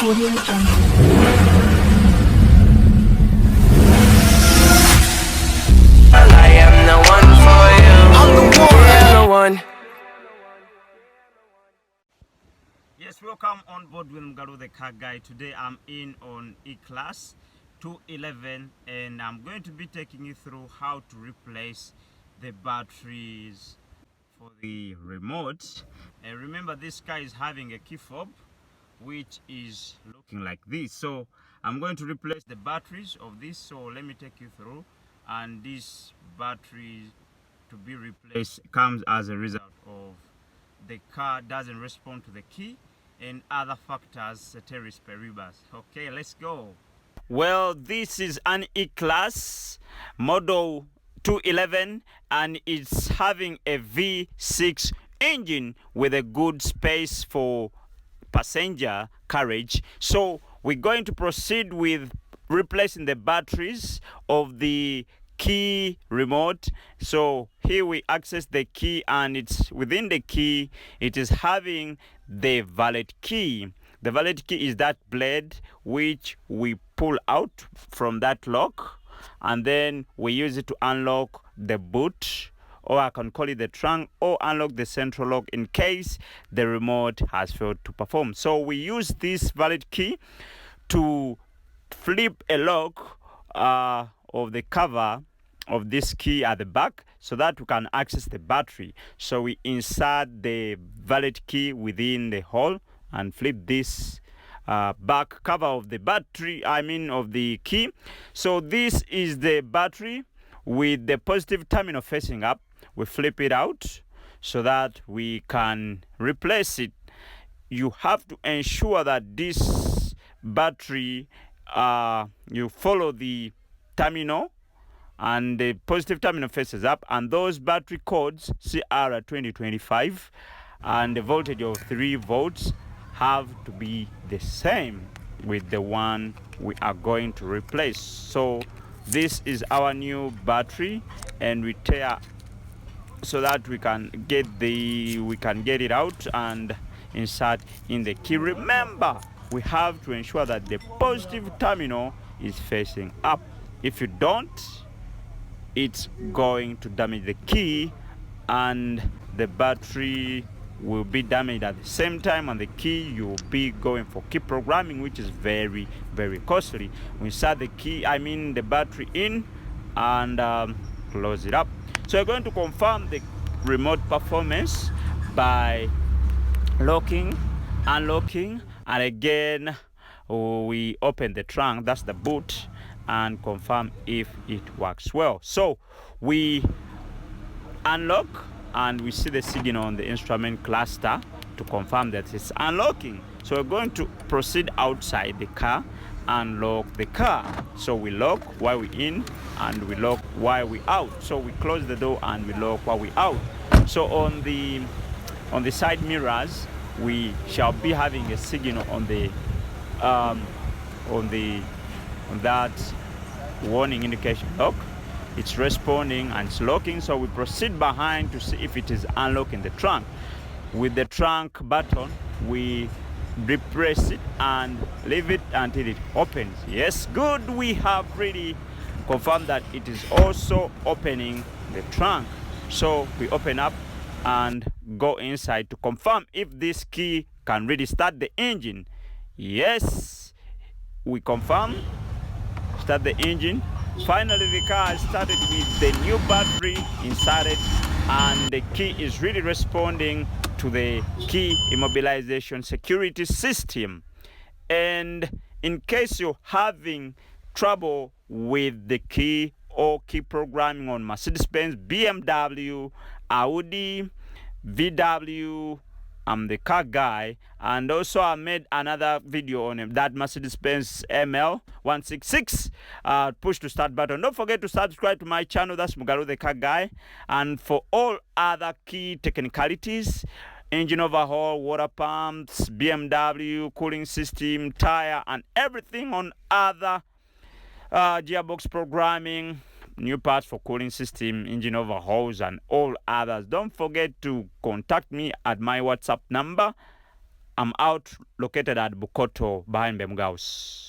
Audio Jungle. I am the one for you. I'm the one. I'm the one. Yes, welcome on board with mugaluthecarguy. Today I'm in on E-Class 211 and I'm going to be taking you through how to replace the batteries for the remote. And remember, this car is having a key fob which is looking like this. So I'm going to replace the batteries of this. So let me take you through. And this battery to be replaced comes as a result of the car doesn't respond to the key and other factors, ceteris paribus. Okay, let's go. Well, this is an E-Class Model 211 and it's having a V6 engine with a good space for passenger carriage. So we're going to proceed with replacing the batteries of the key remote. So here we access the key and it's within the key it is having the valet key. The valet key is that blade which we pull out from that lock and then we use it to unlock the boot, or I can call it the trunk, or unlock the central lock in case the remote has failed to perform. So we use this valet key to flip a lock of the cover of this key at the back so that we can access the battery. So we insert the valet key within the hole and flip this back cover of the battery, of the key. So this is the battery with the positive terminal facing up. We flip it out so that we can replace it. You have to ensure that this battery, you follow the terminal and the positive terminal faces up, and those battery codes CR 2025 and the voltage of 3 volts have to be the same with the one we are going to replace. So this is our new battery and we tear so that we can get it out and insert in the key. Remember, we have to ensure that the positive terminal is facing up. If you don't, it's going to damage the key and the battery will be damaged at the same time, and the key you'll be going for key programming, which is very, very costly. We insert the key, the battery in and close it up. So we're going to confirm the remote performance by locking, unlocking, and again we open the trunk, that's the boot, and confirm if it works well. So we unlock and we see the signal on the instrument cluster to confirm that it's unlocking. So we're going to proceed outside the car and lock the car. So we lock while we're in and we lock while we're out. So we close the door and we lock while we're out. So on the side mirrors we shall be having a signal on that warning indication lock. It's responding and it's locking, so we proceed behind to see if it is unlocking the trunk. With the trunk button we depress it and leave it until it opens. Yes, good, we have really confirmed that it is also opening the trunk. So we open up and go inside to confirm if this key can really start the engine. Yes, we confirm, start the engine. Finally the car started with the new battery inserted and the key is really responding to the key immobilization security system. And in case you're having trouble with the key or key programming on Mercedes Benz, BMW, Audi, VW, I'm the car guy, and also I made another video on that Mercedes Benz ML166 push to start button. Don't forget to subscribe to my channel, that's mugaluthecarguy, and for all other key technicalities, engine overhaul, water pumps, BMW, cooling system, tire, and everything on other gearbox programming, new parts for cooling system, engine overhauls, and all others. Don't forget to contact me at my WhatsApp number I'm out located at Bukoto behind Bemgaus.